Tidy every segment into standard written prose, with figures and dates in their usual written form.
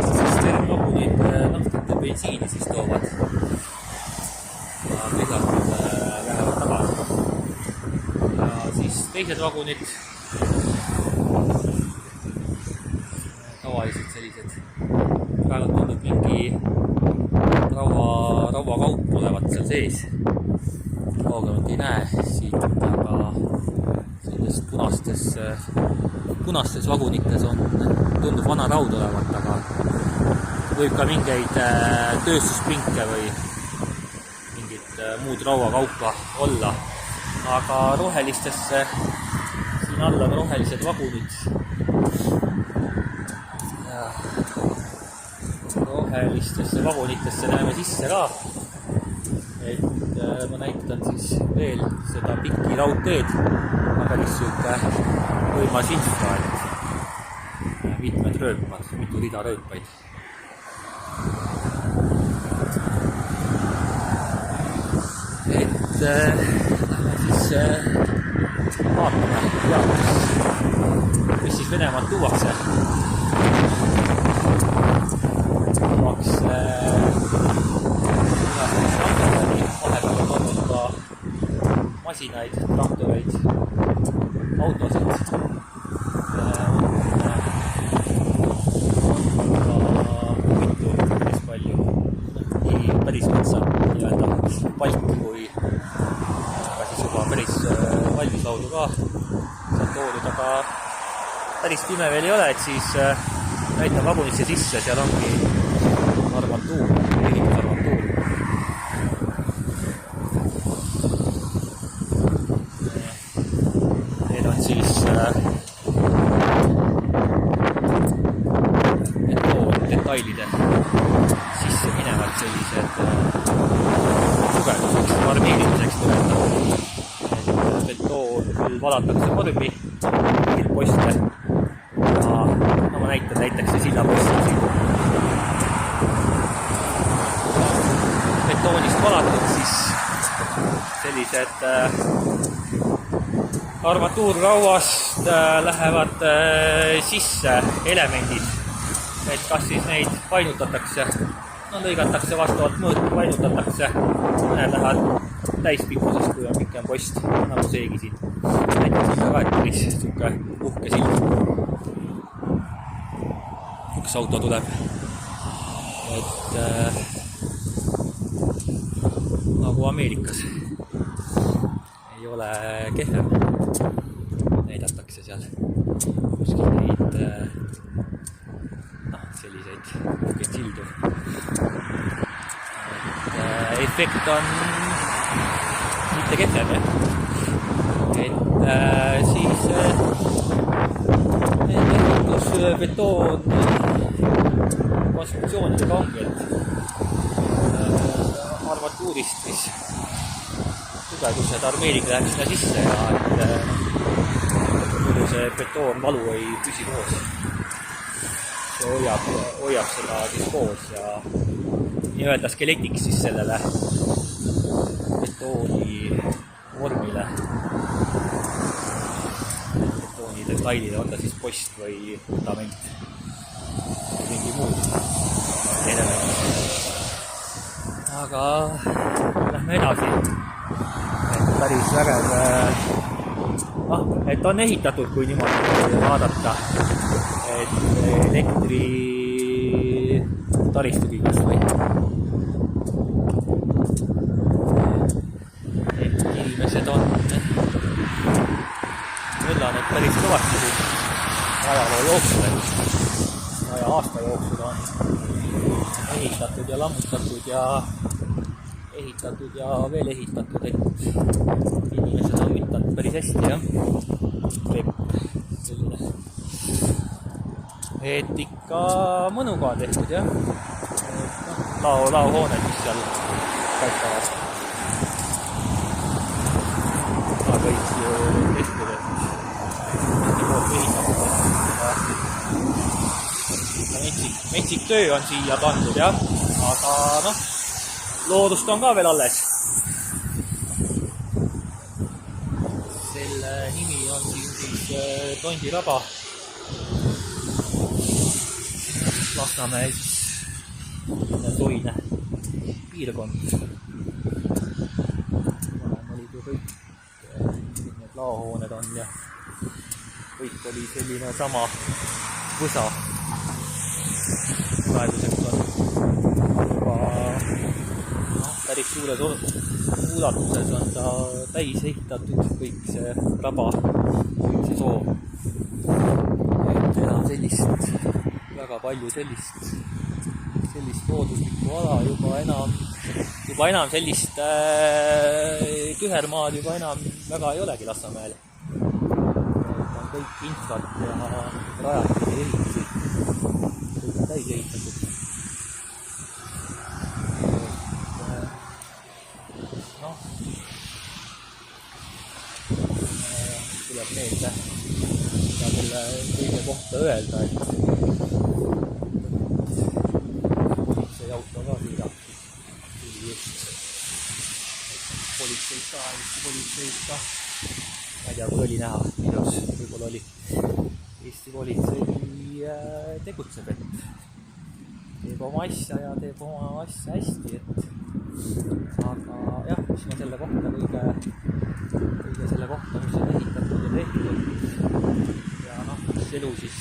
Sest vagunid naftat ja bensiini siis toovad ja küllalt lähevad tagasi. Ja siis teised vagunid, tavaliselt sellised, praegu tundub mingi rauakaup olevat seal sees. Kaugemalt ei näe siit, aga sellist punastes vagunites tundub vana raud olevat, aga võib ka mingeid tööstuspinke või mingit muud rauakaupa olla. Aga rohelistesse, siin all on rohelised vagunid. Ja rohelistesse vagunitesse näeme sisse ka. Et ma näitan siis veel seda pikki raudteed, päris siuke võimas infra, et mitmed rööpad, mitu rida rööpaid. Et lähme siis vaatame, mis siis Venemaalt tuuakse. Vahepeal on olnud ka masinaid, traktoreid, autosid. Päris palju nii päris metsa nii-öelda palki kui ka siis juba päris valmis laudu ka sealt toodud, aga päris pime veel ei ole, et siis näitan vagunisse sisse, seal ongi armatuur, ehitusarmatuur. Need on siis detailide sisse minevad sellised tugevduseks, armeerimiseks tõendatud. Et betoon küll valatakse vormi, mingil poste. Ja ma näitan näiteks see sillaposti siin. Betoonist valatud siis sellised armatuurrauast lähevad sisse elemendid, et kas siis neid painutatakse, lõigatakse vastavalt mõõtu, painutatakse, mõned lähevad täispikkusest, kui on pikem post, nagu seegi siin. Näiteks siin ka, et päris siuke uhke sild. Üks auto tuleb, et nagu Ameerikas ei ole kehvem, näidatakse seal kuskil neid selliseid sildu. Et efekt on mitte kehvem, et siis ehitusbetoon konstruktsioonidega ongi, et armatuurist siis tugevdused armeeriga läheb sinna sisse ja et muidu see betoon valu ei püsi koos. See hoiab seda siis koos ja nii-öelda skeletiks siis sellele betooni vormile, betooni detailile, on ta siis post või vundament või mingi muu element. Aga lähme edasi, et päris vägev, et on ehitatud, kui niimoodi vaadata, et elektri taristugi kas või. Et inimesed on möllanud päris kõvasti ajaloo jooksul, aasta jooksul on ehitatud ja lammutatud ja ehitatud ja veel ehitatud, et inimesed on mitanud päris hästi, jah. Selline. Et ikka mõnuga on tehtud, jah. Laohooned, mis seal paikavad. Aga kõik ju tehtud, et metsik töö on siia pandud, jah. Aga noh, loodust on ka veel alles. Selle nimi on siin siis Tondiraba. Lasnamäe soine piirkond. Varem olid ju kõik need laohooned on ja kõik oli selline sama võsa. Praeguseks on juba päris suures ulatuses on ta täis ehitatud, kõik see raba, kõik see soo. Et enam sellist, väga palju sellist looduslikku ala juba enam sellist tühermaad juba enam väga ei olegi Lasnamäel. On kõik infrat ja rajatisi ehitusi, kõik on täis ehitatud. Tuleb meelde selle kõige kohta öelda, et politseiauto ka sõidab tuli just. Politseid ka, Eesti politseid ka. Ma ei tea, kui oli näha videos, võib-olla oli. Eesti politsei tegutseb, et teeb oma asja ja teeb oma asja hästi, et aga jah, mis ma selle kohta kõige selle kohta, mis on ehitatud ja tehtud ja mis elu siis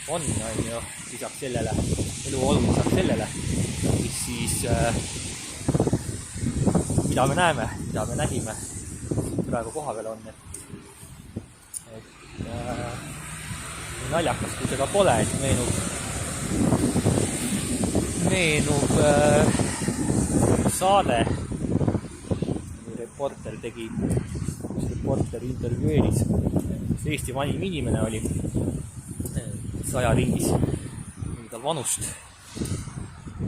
on ju, lisaks sellele, elu on lisaks sellele, mis siis mida me näeme, mida me nägime praegu koha peal on, et naljakas, kui seda pole, et meenub saade, reporter tegi, kus reporter intervjueeris, kes Eesti vanim inimene oli 100 ringis, tal vanust.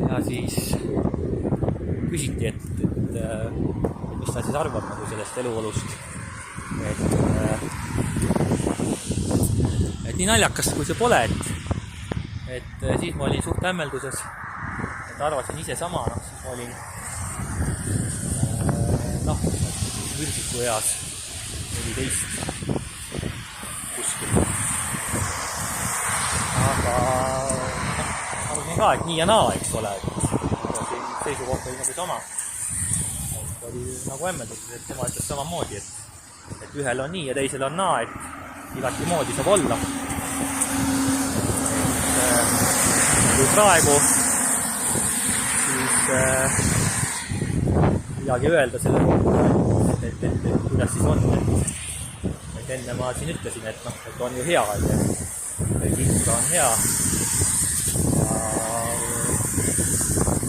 Ja siis küsiti, et mis ta siis arvab nagu sellest eluolust. Et nii naljakas, kui see pole, et siis ma olin suht hämmelduses, et arvasin ise sama, siis ma olin vürsiku eas 14 kuskil. Aga arvasin ka, et nii ja naa, eks ole, et seisukoht oli nagu sama. Oli nagu hämmelduses, et tema ütles samamoodi, et ühel on nii ja teisel on naa, et igati moodi saab olla. Kui praegu siis midagi öelda selle kohta, et kuidas siis on, et enne ma siin ütlesin, et on ju hea, et infra on hea ja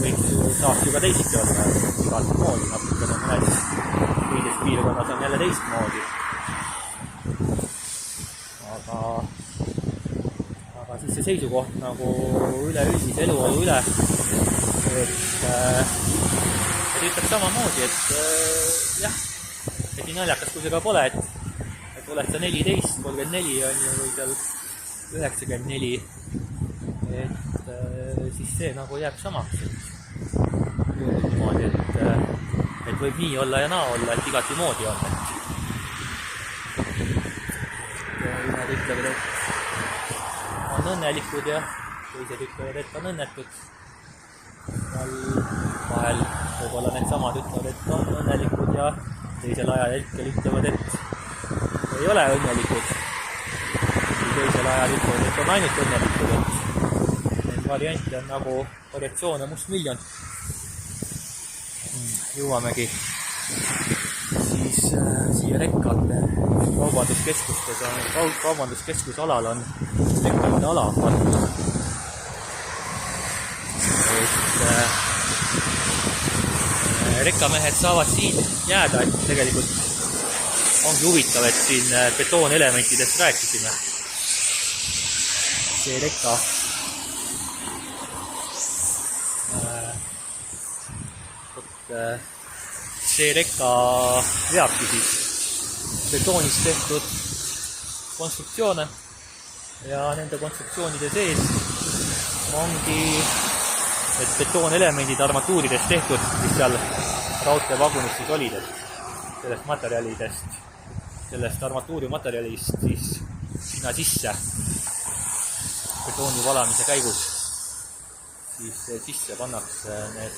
võiks saaks ju ka teisiti olla igat moodi, natuke on mõnes piirkonnas on jälle teistmoodi. Aga siis see seisukoht nagu üleüldise eluolu üle, et ütleb samamoodi, et jah, et nii naljakas, kui see ka pole, et oled sa 14, 34 on ju, või seal 94, et siis see nagu jääb samaks, et võib nii olla ja naa olla, et igati moodi on, ühed ütlevad, et on õnnelikud ja teised ütlevad, et on õnnetud. Vahel võib-olla need samad ütlevad, et on õnnelikud ja teisel ajal hetkel ütlevad, et ei ole õnnelikud. Teisel ajal ütlevad, et on ainult õnnelikud, et need variante on nagu variatsioone mustmiljon. Jõuamegi siis siia Rekkate kaubanduskeskusalal on Rekkate ala pandud. Rekkamehed saavad siin jääda, et tegelikult ongi huvitav, et siin betoonelementidest rääkisime. See rekka veabki siis betoonist tehtud konstruktsioone ja nende konstruktsioonide sees ongi need betoonelemendid armatuuridest tehtud, mis seal raudteevagunis siis olid, et sellest materjalidest, sellest armatuurimaterjalist siis sinna sisse betooni valamise käigus siis sisse pannakse need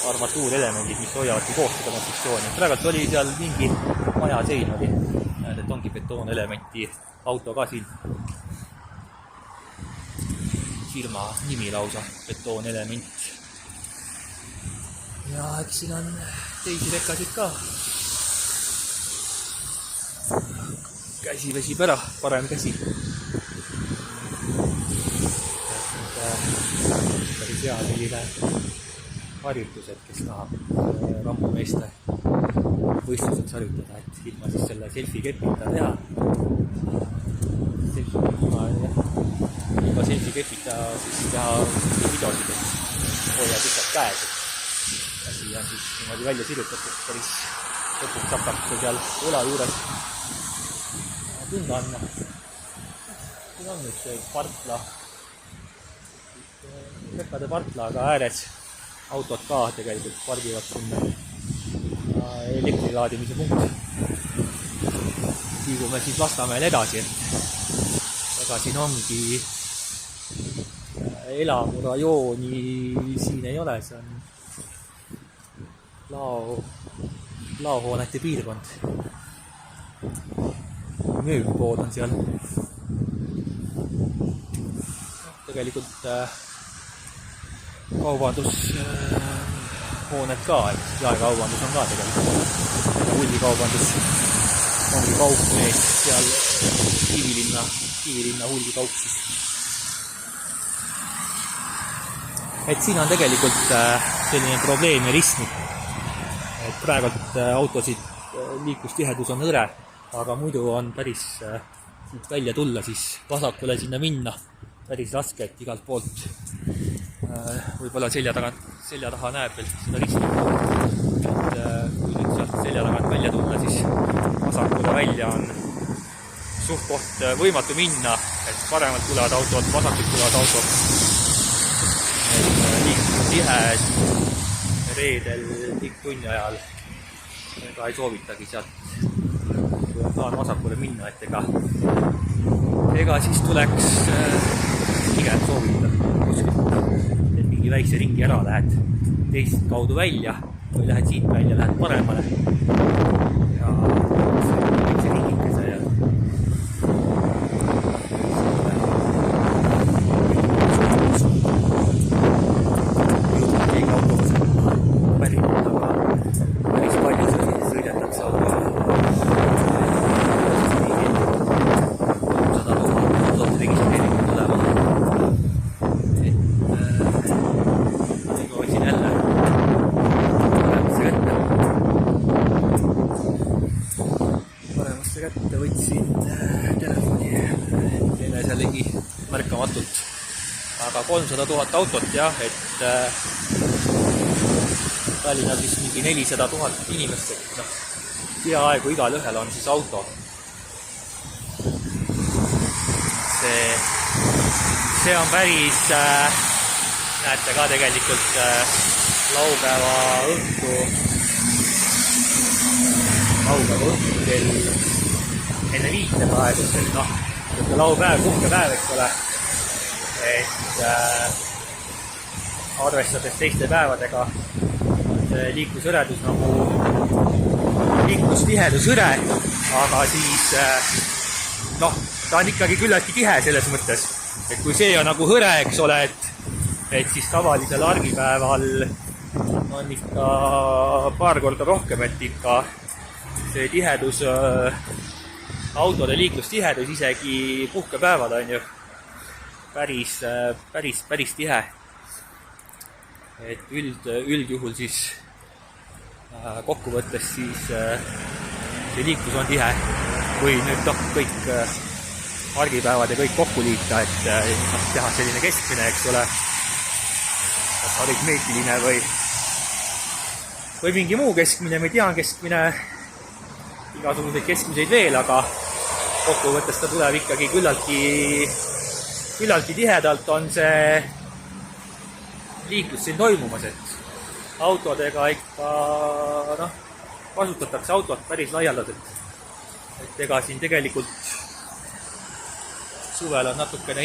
armatuurelemendid, mis hoiavadki koos seda konstruktsiooni. Praegult oli seal mingi maja sein oli, et ongi betoonelementi auto ka siin. Firma nimi lausa, betoonelement. Ja eks siin on teisi rekasid ka. Käsi vesib ära, parem käsi. Päris hea selline harjutused, kes tahab rammumeeste võistluseks harjutada, et ilma siis selle selfie-kepita teha. Ilma selfie-kepita siis teha videosid, et hoiad lihtsalt käes. Asi on siis niimoodi välja sirjutatud, päris lõpuks hakkab seal õla juures tunda anna. Siin on nüüd see partla, rekade partlaga ääres autod ka tegelikult pargivad sinna elektrilaadimise punkt. Liigume siis Lasnamäel edasi, et ega siin ongi elamurajooni siin ei ole, see on laohoonete piirkond. Mööblipood on seal. Tegelikult kaubandushooned ka, et jaekaubandus on ka tegelikult. Hullikaubandus ongi kaupmees seal Kivilinna hulgikaup siis. Et siin on tegelikult selline probleem ja ristmik. Et praegult autosid liiklustihedus on hõre, aga muidu on päris siit välja tulla, siis vasakule sinna minna. Päris raske, et igalt poolt võib-olla selja taha näeb veel seda ristmikku. Et kui nüüd sealt selja tagant välja tulla, siis vasakule välja on suht koht võimatu minna, et paremalt tulevad autod, vasakult tulevad autod. Et liiklus tihe reedel tikktunni ajal ega ei soovitagi sealt, kui on plaan vasakule minna, et ega siis tuleks pigem soovitada kuskilt, et mingi väikse ringi ära lähed teist kaudu välja või lähed siit välja, lähed paremale ja väikse ringikese ja keegi autoga pärinud, aga päris palju sõidetakse autoga. Võtsin telefoni eneselegi märkamatult, aga 300 000 autot jah, et Tallinnas vist mingi 400 000 inimest, et peaaegu igal ühel on siis auto. See on päris, näete ka tegelikult laupäeva õhtu kell enne 5 praegu, et laupäev, puhkepäev, eks ole, et arvestades teiste päevadega see liiklusõredus nagu liiklustihedus hõre, aga siis ta on ikkagi küllaltki tihe selles mõttes, et kui see on nagu hõre, eks ole, et siis tavalisel argipäeval on ikka paar korda rohkem, et ikka see tihedus autode liiklustihedus isegi puhkepäevad on ju päris tihe. Et üldjuhul siis kokkuvõttes siis see liiklus on tihe. Kui nüüd kõik argipäevad ja kõik kokku liita, et teha selline keskmine, eks ole, kas aritmeetiline või mingi muu keskmine, ma ei tea, keskmine, igasuguseid keskmiseid veel, aga kokkuvõttes ta tuleb ikkagi küllaltki tihedalt on see liiklus siin toimumas, et autodega ikka kasutatakse autot päris laialdaselt. Et ega siin tegelikult suvel on natukene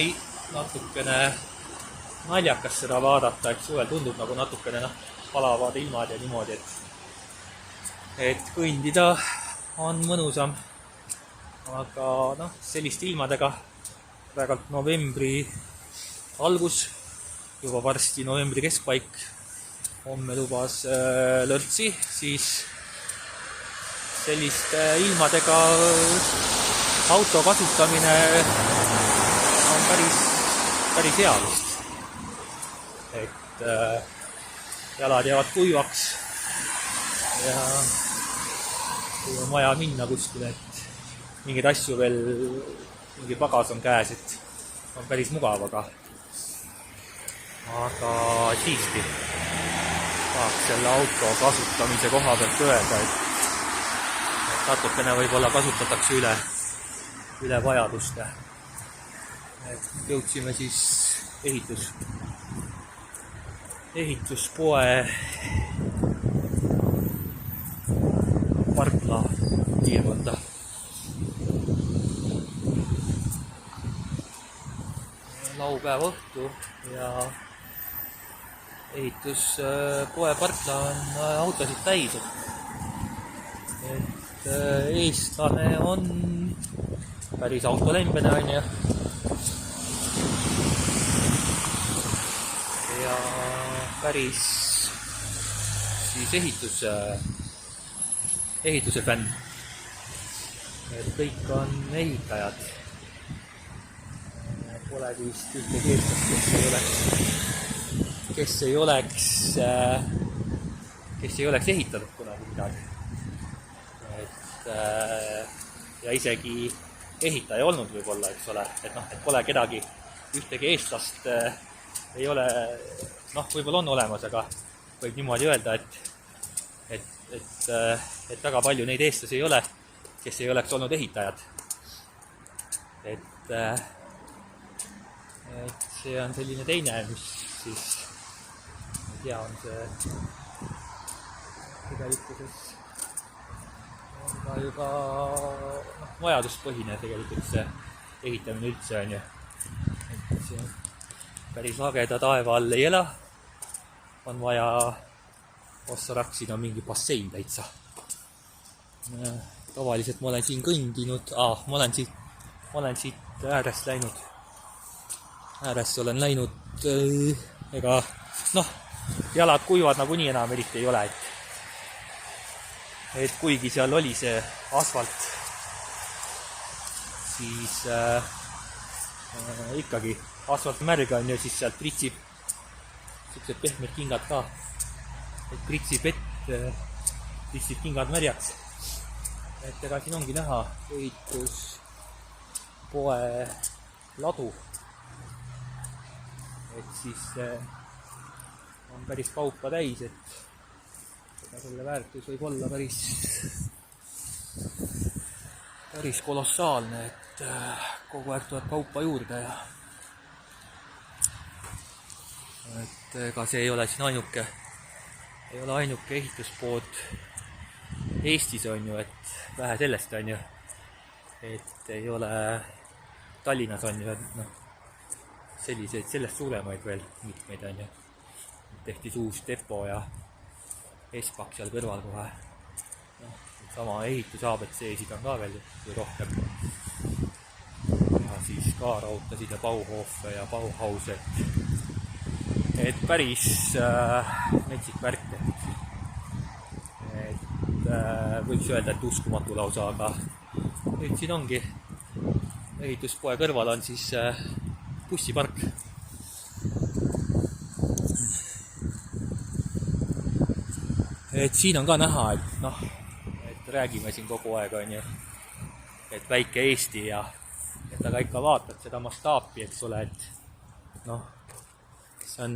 naljakas seda vaadata, et suvel tundub nagu natukene palavad ilmad ja niimoodi, et kõndida on mõnusam. Aga selliste ilmadega praegult novembri algus, juba varsti novembri keskpaik, homme lubas lörtsi, siis selliste ilmadega auto kasutamine on päris hea vist. Et jalad jäävad kuivaks ja kui on vaja minna kuskile, et mingeid asju veel, mingi pagas on käes, et on päris mugav, aga siiski tahaks selle auto kasutamise koha pealt öelda, et natukene võib-olla kasutatakse üle vajaduste. Et jõudsime siis ehituspoe parkla piirkonda. Laupäeva õhtu ja ehituspoe parkla on autosid täis, et eestlane on päris autolembene, on ju. Ja päris siis ehituse fänn. Et kõik on ehitajad. Pole vist ühtegi eestlast, kes ei oleks ehitanud kunagi midagi. Ja isegi ehitaja olnud võib-olla, eks ole, et pole kedagi, ühtegi eestlast ei ole, võib-olla on olemas, aga võib niimoodi öelda, et väga palju neid eestlasi ei ole, kes ei oleks olnud ehitajad. Et see on selline teine, mis siis, ei tea, on see tegelikkuses on ka juba vajaduspõhine tegelikult see ehitamine üldse, on ju. Et see päris lageda taeva all ei ela, on vaja Ossaraksi on mingi bassein täitsa. Tavaliselt ma olen siin kõndinud, ma olen siit äärest läinud. Äärest olen läinud, ega jalad kuivad nagunii enam eriti ei ole, et kuigi seal oli see asfalt, siis ikkagi asfalt märg on ja siis sealt pritsib siuksed pehmed kingad ka, et pritsib kingad märjaks. Et ega siin ongi näha ehituspoe ladu, et siis on päris kaupa täis, et selle väärtus võib olla päris kolossaalne, et kogu aeg tuleb kaupa juurde ja et ega see ei ole siin ainuke ehituspood Eestis, on ju, et vähe sellest, on ju, et ei ole Tallinnas, on ju, selliseid, sellest suuremaid veel mitmeid, on ju, tehti uus depo ja Espak seal kõrval kohe. Sama ehitusABC-sid on ka veel rohkem. Ja siis ka rautasid ja Bauhofe ja Bauhaus, et päris metsik värk. Et võiks öelda, et uskumatu lausa, aga nüüd siin ongi ehituspoe kõrval on siis bussipark. Et siin on ka näha, et räägime siin kogu aeg, on ju, et väike Eesti ja et aga ikka vaatad seda mastaapi, eks ole, et see on,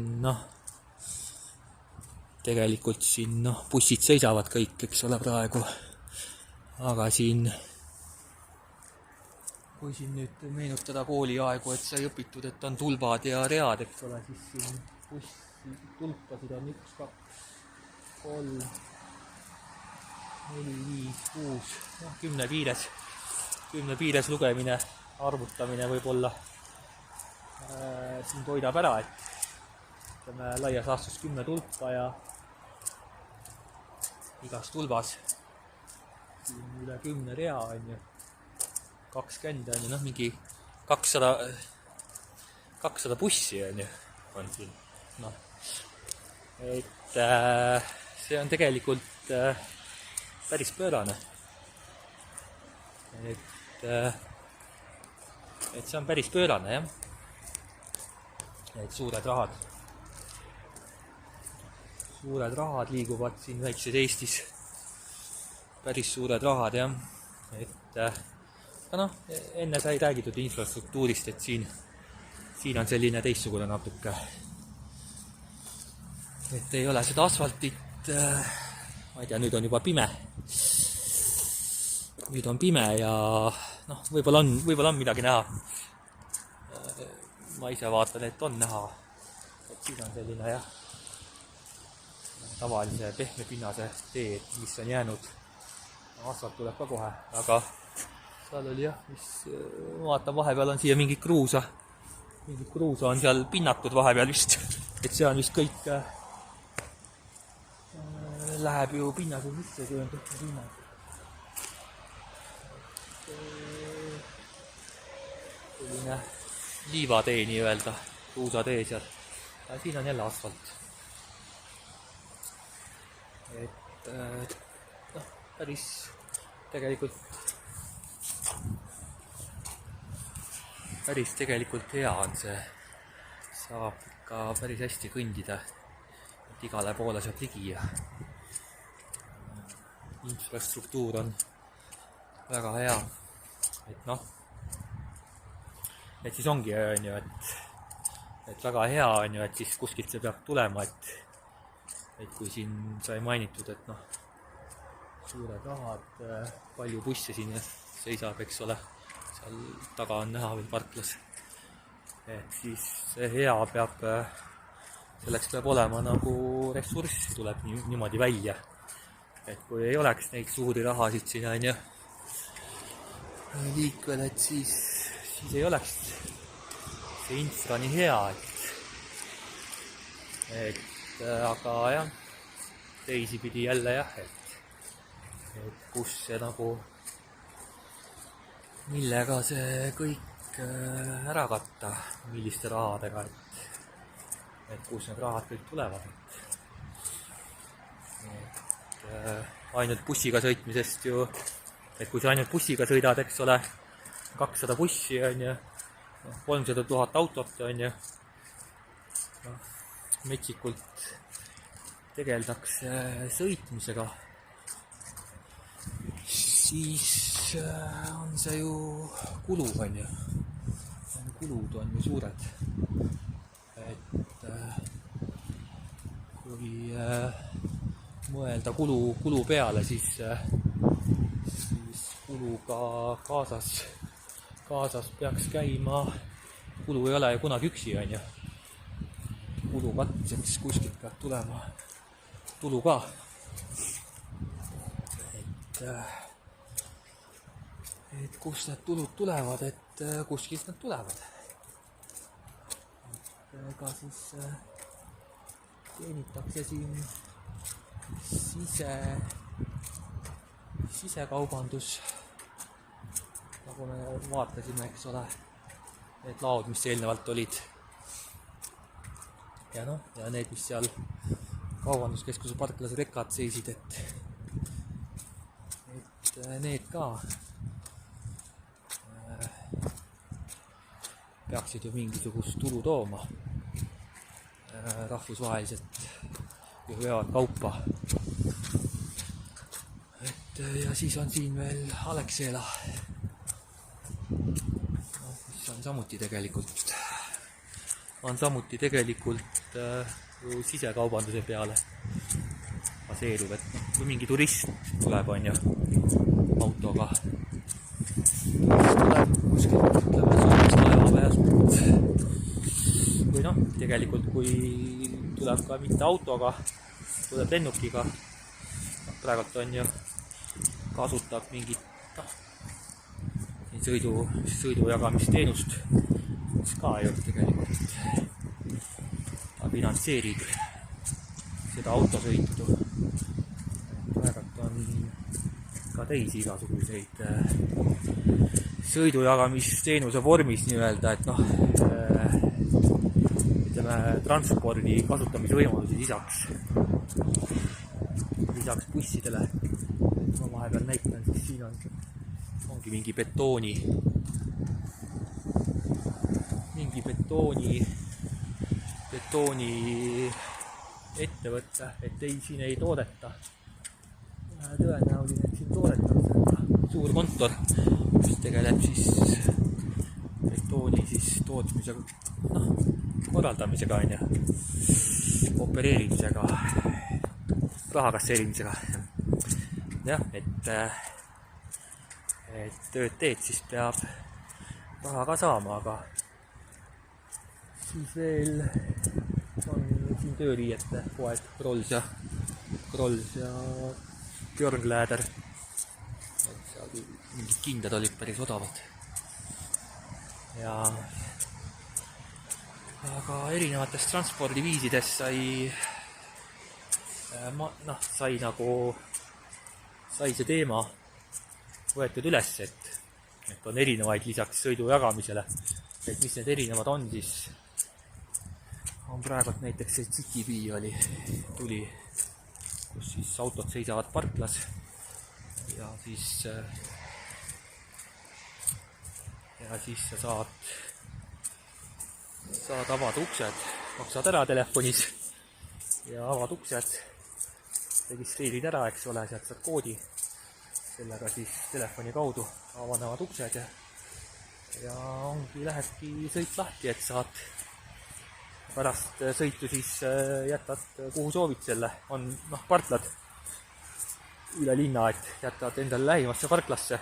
tegelikult siin, bussid seisavad kõik, eks ole, praegu, aga siin, kui siin nüüd meenutada kooliaegu, et sai õpitud, et on tulbad ja read, eks ole, siis siin bussi tulpasid on 1, 2, 3, 4, 5, 6, 10 piires lugemine, arvutamine võib-olla siin toidab ära, ütleme laias laastus 10 tulpa ja igas tulbas siin üle 10 rea on ju, 20 on ju, noh mingi 200 bussi on ju, on siin, noh, et see on tegelikult päris pöörane, et see on päris pöörane jah, et suured rahad liiguvad siin väikses Eestis, päris suured rahad jah, et aga noh, enne sai räägitud infrastruktuurist, et siin on selline teistsugune natuke, et ei ole seda asfaltit, ma ei tea, nüüd on juba pime ja noh, võib-olla on midagi näha, ma ise vaatan, et on näha, et siin on selline jah, tavalise pehme pinnase tee, mis on jäänud, asfalt tuleb ka kohe, aga seal oli jah, mis vaatan, vahepeal on siia mingit kruusa on seal pinnatud vahepeal vist, et see on vist kõik läheb ju pinnase sisse, kui on kõik pinnas. Selline liivatee nii-öelda, kruusatee seal, ja siin on jälle asfalt. Et noh, päris tegelikult hea on see, saab ikka päris hästi kõndida, et igale poole saab ligi ja infrastruktuur on väga hea, et noh, et siis ongi on ju, et väga hea on ju, et siis kuskilt see peab tulema, et kui siin sai mainitud, et noh, suured rahad, palju busse siin seisab, eks ole, seal taga on näha veel parklas, et siis see hea selleks peab olema nagu ressurssi tuleb niimoodi välja, et kui ei oleks neid suuri rahasid siin on ju liikvel, et siis ei oleks see infra nii hea, et aga jah, teisipidi jälle jah, et kus see nagu, millega see kõik ära katta, milliste rahadega, et kus need rahad kõik tulevad, et ainult bussiga sõitmisest ju, et kui sa ainult bussiga sõidad, eks ole, 200 bussi on ju, 300 000 autot on ju, metsikult tegeldakse sõitmisega, siis on see ju kulu on ju, kulud on ju suured, et kui mõelda kulu peale, siis kuluga kaasas peaks käima, kulu ei ole ju kunagi üksi on ju, kulu katseks kuskilt peab tulema tulu ka, et kust need tulud tulevad, et kuskilt nad tulevad, ega siis teenitakse siin sisekaubandus, nagu me vaatasime, eks ole, need laod, mis eelnevalt olid ja noh, ja need, mis seal kaubanduskeskuse parklas rekad seisid, et need ka peaksid ju mingisugust tulu tooma rahvusvaheliselt, kui veavad kaupa. Et ja siis on siin veel Alexela, mis on samuti tegelikult ju sisekaubanduse peale baseerub, et kui mingi turist tuleb on ju autoga, tuleb kuskilt, ütleme, Soomest laeva pealt või noh, tegelikult kui tuleb ka mitte autoga, tuleb lennukiga, praegult on ju, kasutab mingit sõidujagamisteenust, mis ka ju tegelikult ta finantseerib seda autosõitu. Praegult on ka teisi igasuguseid sõidujagamisteenuse vormis nii-öelda, et noh, ütleme, transpordi kasutamise võimalusi lisaks bussidele. Ma vahepeal näitan, siis siin ongi mingi betooni ettevõte, et siin ei toodeta. Tõenäoline, et siin toodetakse suur kontor, mis tegeleb siis betooni siis tootmisega, korraldamisega on ju, opereerimisega, raha kasseerimisega. Jah, et tööd teed, siis peab raha ka saama, aga siis veel on siin tööriiete poed Krolls ja Björngläder. Seal mingid kindad olid päris odavad. Aga erinevatest transpordiviisidest sai see teema võetud üles, et on erinevaid lisaks sõidu jagamisele. Et mis need erinevad on, siis on praegult näiteks see Citybee tuli, kus siis autod seisavad parklas ja siis sa saad avada uksed, maksad ära telefonis ja avad uksed, registreerid ära, eks ole, sealt saad koodi, sellega siis telefoni kaudu avanevad uksed ja lähebki sõit lahti, et saad pärast sõitu siis jätad kuhu soovid selle, on parklad üle linna, et jätad endale lähimasse parklasse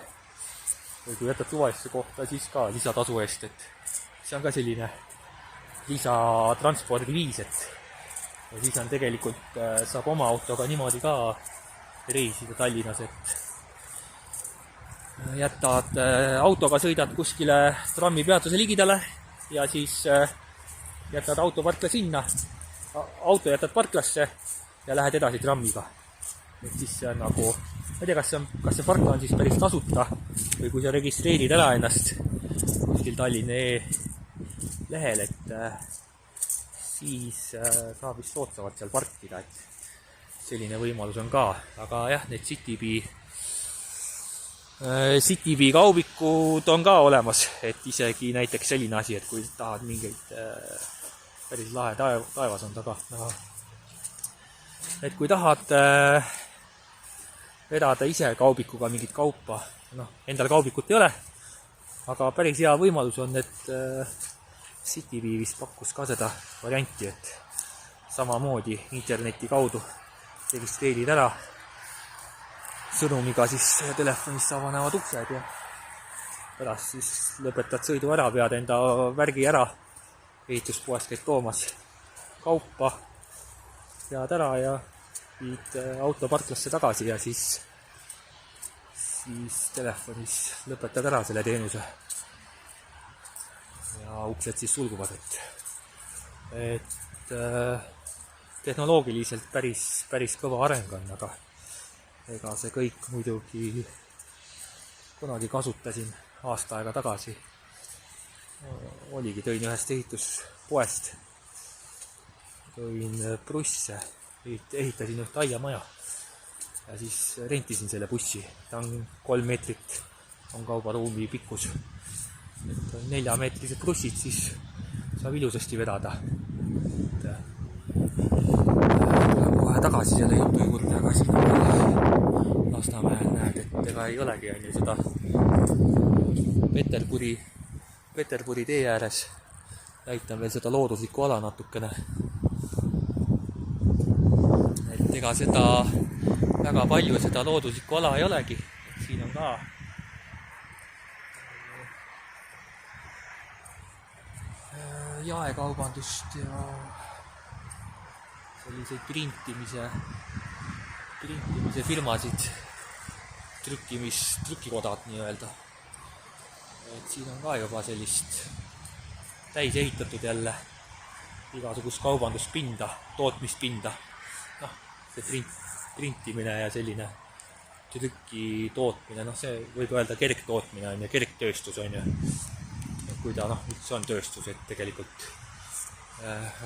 või kui jätad suvalisse kohta, siis ka lisatasu eest, et see on ka selline lisatranspordiviis, ja siis on tegelikult, saab oma autoga niimoodi ka reisida Tallinnas, et jätad autoga, sõidad kuskile trammipeatuse ligidale ja siis jätad auto parkla sinna, auto jätad parklasse ja lähed edasi trammiga. Et siis see on nagu, ma ei tea, kas see parkla on siis päris tasuta või kui sa registreerid ära ennast kuskil Tallinna lehel, et siis saab vist soodsamalt seal parkida, et selline võimalus on ka. Aga jah, need Citybee kaubikud on ka olemas, et isegi näiteks selline asi, et kui tahad mingeid päris lahe taevas on taga. Et kui tahad vedada ise kaubikuga mingit kaupa, endal kaubikut ei ole, aga päris hea võimalus on, et Citybee vist pakkus ka seda varianti, et samamoodi interneti kaudu registreerid ära sõnumiga, siis telefonist avanevad uksed ja pärast siis lõpetad sõidu ära, pead enda värgi ära, ehituspoest käid toomas kaupa, pead ära ja viid auto parklasse tagasi ja siis telefonis lõpetad ära selle teenuse ja uksed siis sulguvad, et tehnoloogiliselt päris kõva areng on, aga ega see kõik muidugi kunagi kasutasin aasta aega tagasi. Tõin ühest ehituspoest, tõin prusse, ehitasin üht aiamaja ja siis rentisin selle bussi. Ta on 3 meetrit, on kaubaruumi pikkus. Et 4-meetrised brussid, siis saab ilusasti vedada. Tulen kohe tagasi selle jutu juurde, aga siin on Lasnamäel näed, et ega ei olegi on ju seda Peterburi tee ääres. Näitan veel seda looduslikku ala natukene. Et ega seda väga palju seda looduslikku ala ei olegi. Et siin on ka jaekaubandust ja selliseid printimise firmasid, trükikodad nii-öelda. Et siin on ka juba sellist täis ehitatud jälle igasugust kaubanduspinda, tootmispinda. Noh, see printimine ja selline trüki tootmine, noh see võib öelda kergtootmine on ja kergtööstus on ju. Kui ta üldse on tööstus, et tegelikult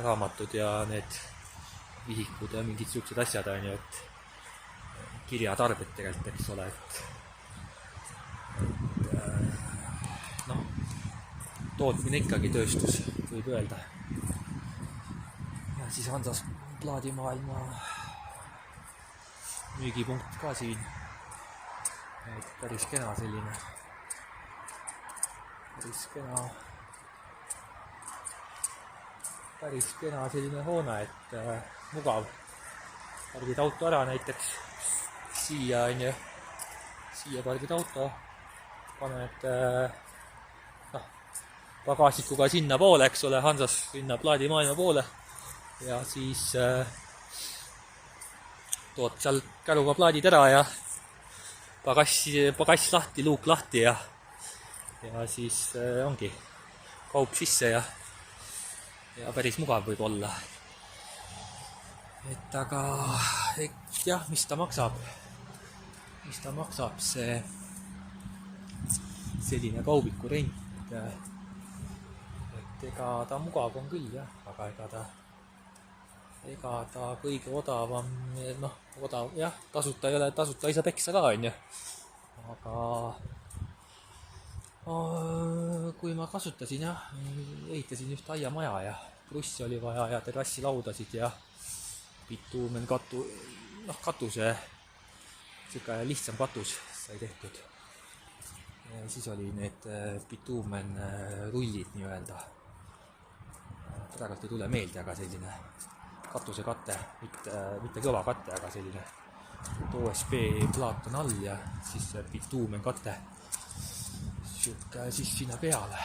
raamatud ja need vihikud ja mingid siuksed asjad on ju, et kirjatarbed tegelikult, eks ole, et tootmine ikkagi tööstus, võib öelda. Ja siis Hansas plaadimaailma müügipunkt ka siin. Et päris kena selline. Päris kena selline hoone, et mugav. Pargid auto ära näiteks siia on ju. Siia pargid auto. Paned pagasikuga sinna poole, eks ole, Hansas sinna plaadimaailma poole. Ja siis tood seal käruga plaadid ära ja pagass lahti, luuk lahti ja siis ongi kaup sisse ja päris mugav võib olla. Et aga jah, mis ta maksab see selline kaubiku rent. Et ega ta mugav on küll jah, aga ega ta kõige odavam, odav jah, tasuta ei ole, tasuta ei saa peksa ka on ju. Aga kui ma kasutasin jah, ehitasin just aiamaja ja krussi oli vaja ja terrassilaudasid ja bituumen katuse, siuke lihtsam katus sai tehtud. Ja siis oli need bituumen rullid nii-öelda. Praegult ei tule meelde, aga selline katuse katte, mitte kõva katte, aga selline OSB plaat on all ja siis bituumen katte siuke siis sinna peale.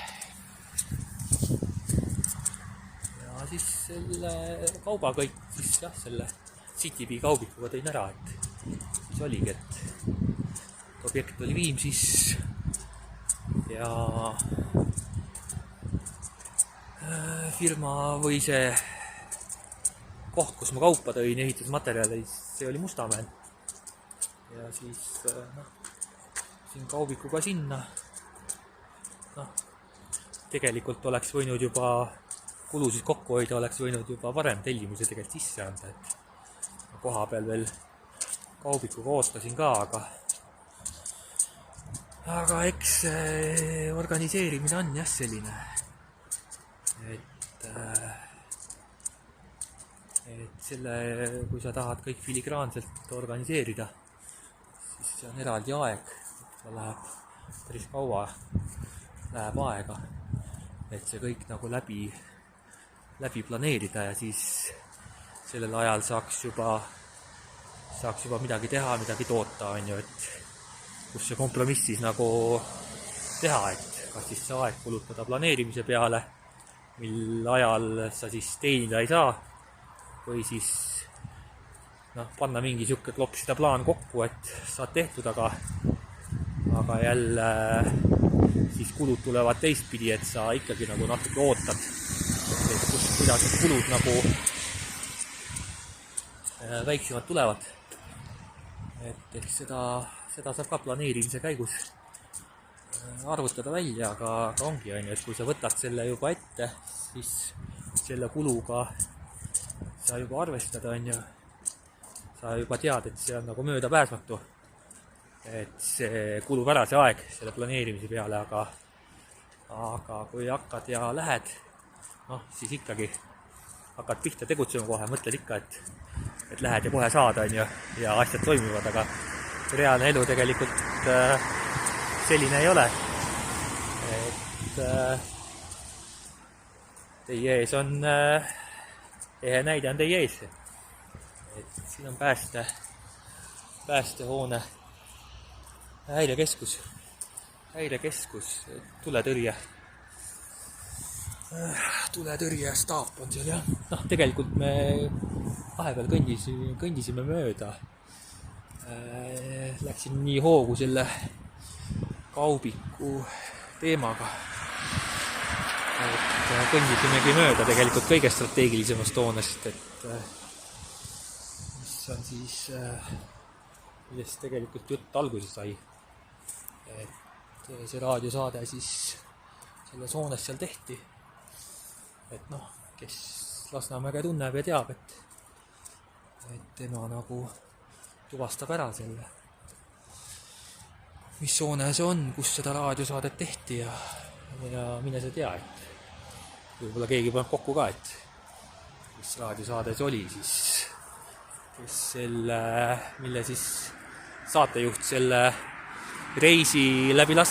Ja siis selle kauba kõik siis jah, selle CityBee kaubikuga tõin ära, et siis oligi, et objekt oli Viimsis ja firma või see koht, kus ma kaupa tõin, ehitusmaterjali, see oli Mustamäel. Ja siis siin kaubikuga sinna. Tegelikult oleks võinud juba kulusid kokku hoida, oleks võinud juba varem tellimuse tegelikult sisse anda, et koha peal veel kaubikuga ootasin ka, aga eks organiseerimine on jah selline, et selle, kui sa tahad kõik filigraanselt organiseerida, siis see on eraldi aeg, läheb päris kaua, läheb aega, et see kõik nagu läbi planeerida ja siis sellel ajal saaks juba midagi teha, midagi toota, on ju, et kus see kompromissis nagu teha, et kas siis see aeg kulutada planeerimise peale, mil ajal sa siis teenida ei saa, või siis panna mingi siuke klopsida plaan kokku, et saad tehtud, aga jälle siis kulud tulevad teistpidi, et sa ikkagi nagu natuke ootad, et kuidas need kulud nagu väiksemad tulevad. Et eks seda saab ka planeerimise käigus arvutada välja, aga ongi, et kui sa võtad selle juba ette, siis selle kuluga sa juba arvestad, on ju. Sa juba tead, et see on nagu möödapääsmatu. Et see kulub ära see aeg selle planeerimise peale, aga kui hakkad ja lähed, siis ikkagi hakkad pihta tegutsema kohe, mõtled ikka, et lähed ja kohe saad, on ju, ja asjad toimivad, aga reaalne elu tegelikult selline ei ole. Et teie ees on ehe näide on teie ees. Et siin on päästehoone, häirekeskus, tuletõrje staap on seal jah. Tegelikult me vahepeal kõndisime mööda. Läksin nii hoogu selle kaubiku teemaga. kõndisimegi mööda tegelikult kõige strateegilisemast hoonest, et mis on siis, millest tegelikult jutt alguse sai. Et see raadiosaade siis selles hoones seal tehti. Et noh, kes Lasnamäge tunneb ja teab, et tema nagu tuvastab ära selle, mis hoone see on, kus seda raadiosaadet tehti ja mine sa tea, et võib-olla keegi paneb kokku ka, et mis raadiosaade see oli siis, kes mille siis saatejuht selle reisi läbi Lasnamäe